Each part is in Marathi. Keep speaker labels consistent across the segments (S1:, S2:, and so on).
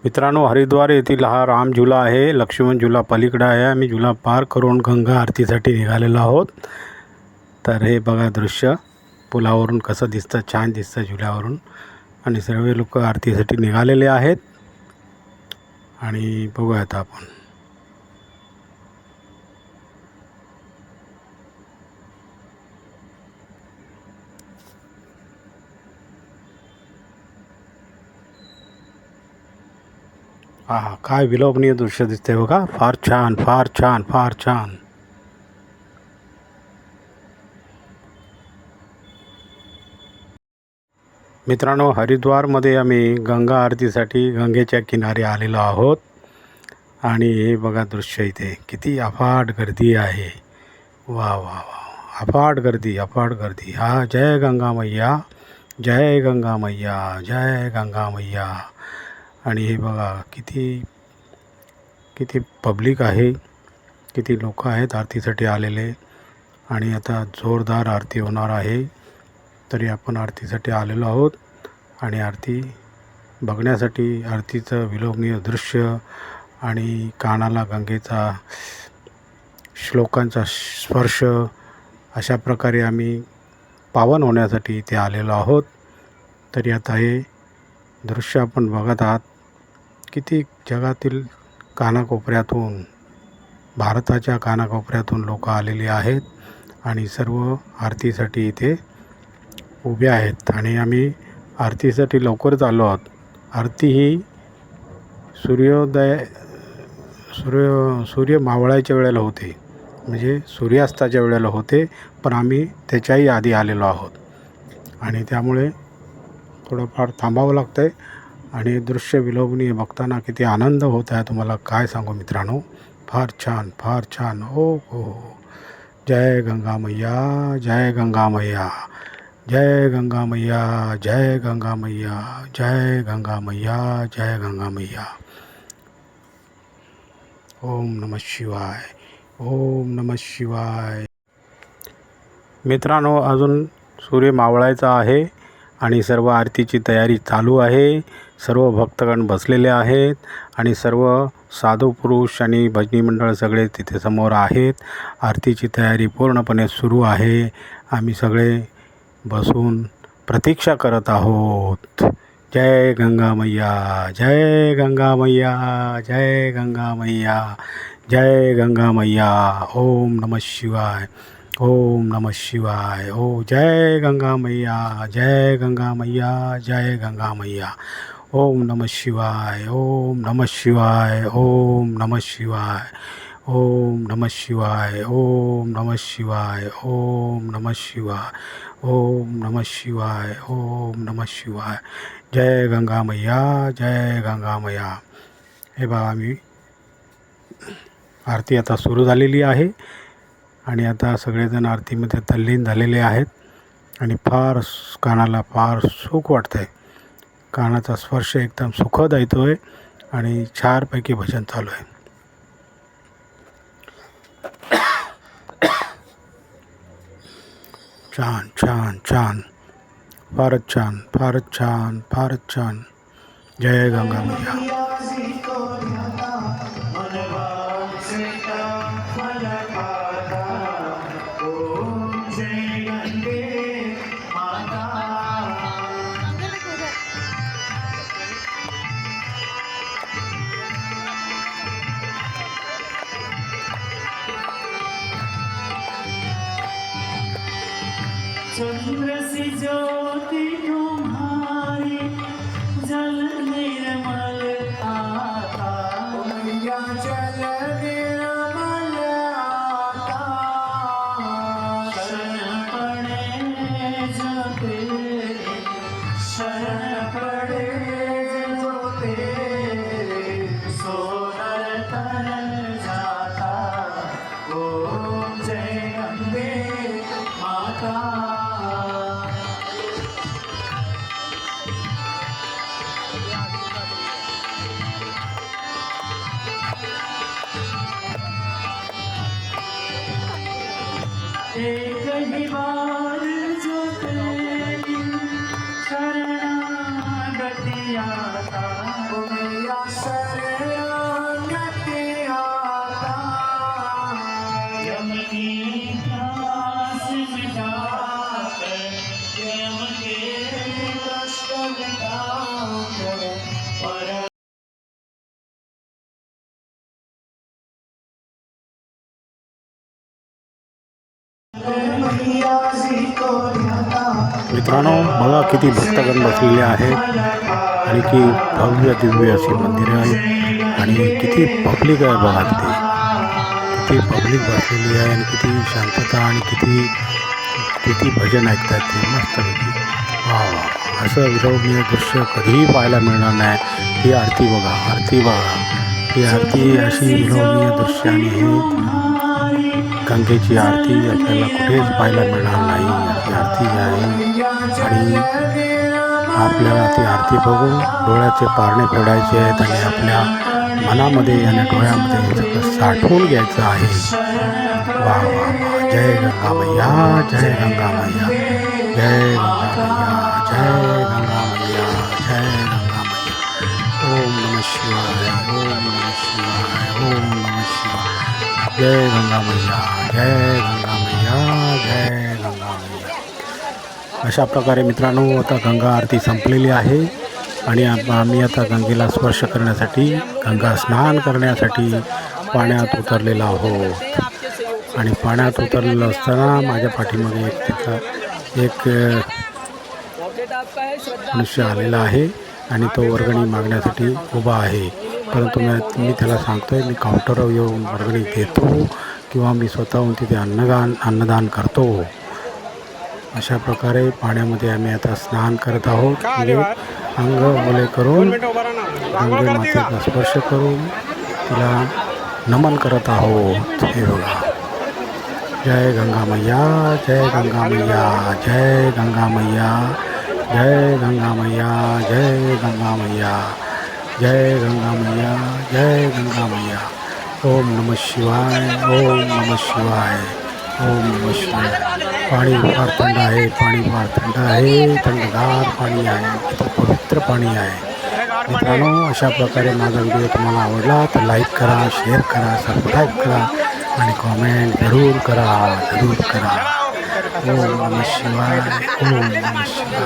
S1: मित्रांनो, हरिद्वार येथील हा राम झुला आहे. लक्ष्मण झुला पलीकडे आहे. आम्ही झुला पार करून गंगा आरतीसाठी निघालेलो आहोत. तर हे बघा दृश्य पुलावरून कसं दिसतं, छान दिसतं झुल्यावरून. आणि सर्व लोक आरतीसाठी निघालेले आहेत. आणि बघूयात आपण. हा, काय विलोभनीय दृश्य दिसते बघा. फार छान, फार छान, फार छान. मित्रांनो, हरिद्वारमध्ये आम्ही गंगा आरतीसाठी गंगेच्या किनारी आलेलो आहोत. आणि हे बघा दृश्य, इथे किती अफाट गर्दी आहे. वा वा वा, अफाट गर्दी, अफाट गर्दी. हा, जय गंगा मैया, जय गंगा मैया, जय गंगा मैया. आणि हे बघा किती किती पब्लिक आहे, किती लोक आहेत आरतीसाठी आलेले. आणि आता जोरदार आरती होणार आहे. तरी आपण आरतीसाठी आलेलो आहोत. आणि आरती बघण्यासाठी, आरतीचं विलोभनीय दृश्य आणि कानाला गंगेचा श्लोकांचा स्पर्श, अशा प्रकारे आम्ही पावन होण्यासाठी इथे आलेलो आहोत. तरी आता हे दृश्य आपण बघत आहात. किती जगातील कानाकोपऱ्यातून, भारताच्या कानाकोपऱ्यातून लोक आलेली आहेत. आणि सर्व आरतीसाठी इथे उभे आहेत. आणि आम्ही आरतीसाठी लवकरच आलो आहोत. आरती ही सूर्य मावळायच्या वेळेला होते, म्हणजे सूर्यास्ताच्या वेळेला होते. पण आम्ही त्याच्याही आधी आलेलो आहोत. आणि त्यामुळे थोडंफार थांबावं लागतं आहे. आणि दृश्य विलोभनीय बघताना किती आनंद होत आहे, तुम्हाला काय सांगू मित्रांनो. फार छान, फार छान. हो हो, जय गंगा मैया, जय गंगा मैया, जय गंगा मैया, जय गंगा मैया, जय गंगा मैया, जय गंगा मैया. ओम नमः शिवाय, ओम नमः शिवाय. मित्रांनो, अजून सूर्य मावळायचा आहे आणि सर्व आरतीची तयारी चालू आहे. सर्व भक्तगण बसलेले आहेत आणि सर्व साधू पुरुष आणि भजनी मंडळ सगळे तिथे समोर आहेत. आरतीची तयारी पूर्णपणे सुरू आहे. आम्ही सगळे बसून प्रतीक्षा करत आहोत. जय गंगा मैया, जय गंगा मैया, जय गंगा मैया, जय गंगा मैया. ओम नमः शिवाय, ओम नमः शिवाय. ओ जय गंगा मैया, जय गंगा मैया, जय गंगा मैया. ओम नमः शिवाय, ओम नमः शिवाय, ओम नमः शिवाय, ओम नमः शिवाय, ओम नमः शिवाय, ओम नमः शिवाय, ओम नमः शिवाय, ओम नमः शिवाय. जय गंगा मैया, जय गंगा मैया. हे बघा, आम्ही आरती आता सुरू झालेली आहे. आणि आता सगळेजण आरतीमध्ये तल्लीन झालेले आहेत. आणि फार कानाला फार सुख वाटतं आहे. कानाचा स्पर्श एकदम सुखद येतो आहे. आणि छानपैकी भजन चालू आहे. छान छान छान, फारच छान, फारच छान, फारच छान. जय गंगा मैया.
S2: चंद्र सी ज्योति तुम्हारी जल निर्मल आता, मैया जल निर्मल आता. शरण पड़े जो तेरे, शरण पड़े जो तेरे, सो नर तर जाता. ओम जय गंगे माता. एक ही बार जो तेरी शरणागति आता, मैया
S1: मित्रांनो, बघा किती भक्तगण बसलेले आहेत आणि की भव्य दिव्य अशी मंदिरं आहेत आणि किती पब्लिक आहे बघा तिथे. किती पब्लिक बसलेली आहे आणि किती शांतता आणि किती भजन ऐकतात ते मस्तपैकी. वा वा, असं विरवणीय दृश्य कधीही पाहायला मिळणार नाही. ही आरती बघा, आरती बघा, ही आरती अशी विरवणीय दृश्य आणि हे गंगेची आरती आपल्याला कुठेच पाहायला मिळणार नाही. अशी आरती आहे आणि आपल्याला ती आरती बघून डोळ्याचे पारणे फोडायचे आहेत आणि आपल्या मनामध्ये आणि डोळ्यामध्ये हे सगळं साठवून घ्यायचं आहे. वा वा वा, जय गंगा मैया, जय गंगा मैया, जय गंगा मैया, जय गंगा मैया, जय गंगा मैया. ओम नमः शिवाय, ओम नमः शिवाय, ओम नमः शिवाय. जय गंगा मैया, जय गंगा मैया, जय गंगा मैया. अशा प्रकारे मित्रांनो, आता गंगा आरती संपलेली आहे आणि आम्ही आता गंगेला स्पर्श करण्यासाठी, गंगा स्नान करण्यासाठी पाण्यात उतरलेलो आहोत. आणि पाण्यात उतरलेलं असताना माझ्या पाठीमागे एक मनुष्य आलेला आहे आणि तो वर्गणी मागण्यासाठी उभा आहे. परंतु मी त्याला सांगतो आहे, मी काउंटरवर येऊन वर्गणी देतो किंवा मी स्वतःहून तिथे अन्नदान करतो. अशा प्रकारे पाण्यामध्ये आम्ही आता स्नान करत आहोत. म्हणजे अंग ओले करून गंगे मातेचा स्पर्श करून तिला नमन करत आहोत. हे बघा, जय गंगा मैया, जय गंगा मैया, जय गंगा मैया, जय गंगा मैया, जय गंगा मैया, जय गंगा मैया, जय गंगा मैया. ओम नमः शिवाय, ओम नमः शिवाय, ओम नमः शिवाय. पाणी फार थंड आहे, पाणी फार थंड आहे, थंडगार पाणी आहे, इथं पवित्र पाणी आहे. मित्रांनो, अशा प्रकारे माझा व्हिडिओ तुम्हाला आवडला तर लाईक करा, शेअर करा, सबस्क्राईब करा आणि कॉमेंट जरूर करा, जरूर करा. ओम नमः शिवाय, ओम नमः शिवाय,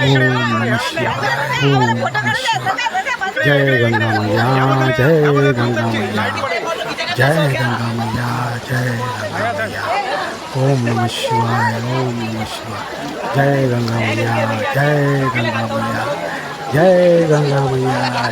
S1: ओम नमः शिवाय, ओम नमः शिवाय. जय गंगा मैया, जय गंगा मैया, जय गंगा मैया, जय गंगा मैया. ओम नमः शिवाय, ओम नमः शिवाय. जय गंगा मैया, जय गंगा मैया, जय गंगा मैया.